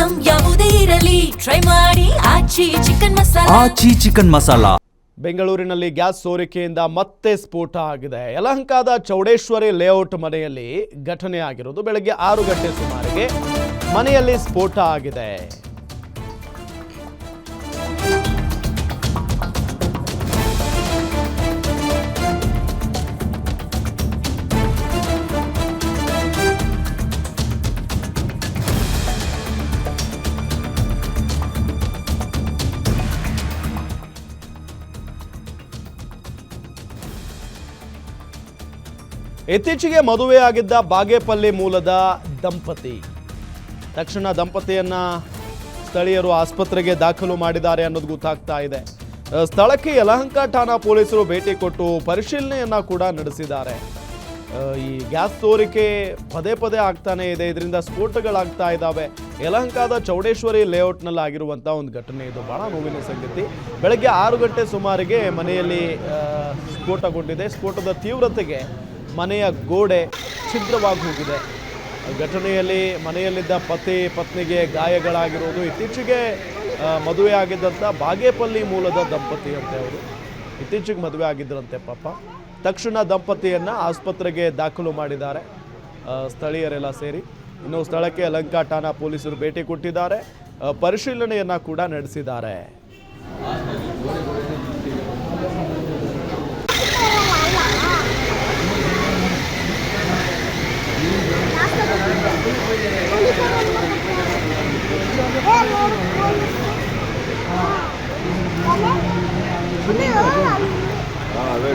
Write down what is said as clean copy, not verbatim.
Item ಯಾವುದೇ ಇರಲಿ try ಮಾಡಿ ಆಚಿ ಚಿಕನ್ ಮಸಾಲಾ. ಬೆಂಗಳೂರಿನಲ್ಲಿ ಗ್ಯಾಸ್ ಸೋರಿಕೆಯಿಂದ ಮತ್ತೆ ಸ್ಫೋಟ ಆಗಿದೆ. ಯಲಹಂಕದ ಚೌಡೇಶ್ವರಿ ಲೇಔಟ್ ಮನೆಯಲ್ಲಿ ಘಟನೆ ಆಗಿರೋದು. ಬೆಳಗ್ಗೆ 6 ಗಂಟೆ ಸುಮಾರಿಗೆ ಮನೆಯಲ್ಲಿ ಸ್ಫೋಟ ಆಗಿದೆ. ಇತ್ತೀಚೆಗೆ ಮದುವೆಯಾಗಿದ್ದ ಬಾಗೇಪಲ್ಲಿ ಮೂಲದ ದಂಪತಿ. ತಕ್ಷಣ ದಂಪತಿಯನ್ನ ಸ್ಥಳೀಯರು ಆಸ್ಪತ್ರೆಗೆ ದಾಖಲು ಮಾಡಿದ್ದಾರೆ ಅನ್ನೋದು ಗೊತ್ತಾಗ್ತಾ ಇದೆ. ಸ್ಥಳಕ್ಕೆ ಯಲಹಂಕ ಠಾಣಾ ಪೊಲೀಸರು ಭೇಟಿ ಕೊಟ್ಟು ಪರಿಶೀಲನೆಯನ್ನ ಕೂಡ ನಡೆಸಿದ್ದಾರೆ. ಈ ಗ್ಯಾಸ್ ಸೋರಿಕೆ ಪದೇ ಪದೇ ಆಗ್ತಾನೆ ಇದೆ. ಇದರಿಂದ ಸ್ಫೋಟಗಳಾಗ್ತಾ ಇದ್ದಾವೆ. ಯಲಹಂಕದ ಚೌಡೇಶ್ವರಿ ಲೇಔಟ್ನಲ್ಲಿ ಆಗಿರುವಂಥ ಒಂದು ಘಟನೆ ಇದು. ಬಹಳ ನೋವಿನ ಸಂಗತಿ. ಬೆಳಗ್ಗೆ 6 ಗಂಟೆ ಸುಮಾರಿಗೆ ಮನೆಯಲ್ಲಿ ಸ್ಫೋಟಗೊಂಡಿದೆ. ಸ್ಫೋಟದ ತೀವ್ರತೆಗೆ ಮನೆಯ ಗೋಡೆ ಛಿದ್ರವಾಗಿ ಹೋಗಿದೆ. ಘಟನೆಯಲ್ಲಿ ಮನೆಯಲ್ಲಿದ್ದ ಪತಿ ಪತ್ನಿಗೆ ಗಾಯಗಳಾಗಿರೋದು. ಇತ್ತೀಚೆಗೆ ಮದುವೆ ಆಗಿದ್ದಂಥ ಬಾಗೇಪಲ್ಲಿ ಮೂಲದ ದಂಪತಿ ಅಂತೆ. ಅವರು ಇತ್ತೀಚೆಗೆ ಮದುವೆ ಆಗಿದ್ದರಂತೆ ಪಾಪ. ತಕ್ಷಣ ದಂಪತಿಯನ್ನು ಆಸ್ಪತ್ರೆಗೆ ದಾಖಲು ಮಾಡಿದ್ದಾರೆ ಸ್ಥಳೀಯರೆಲ್ಲ ಸೇರಿ. ಇನ್ನು ಸ್ಥಳಕ್ಕೆ ಯಲಹಂಕ ಠಾಣಾ ಪೊಲೀಸರು ಭೇಟಿ ಕೊಟ್ಟಿದ್ದಾರೆ. ಪರಿಶೀಲನೆಯನ್ನು ಕೂಡ ನಡೆಸಿದ್ದಾರೆ. ಅದೇ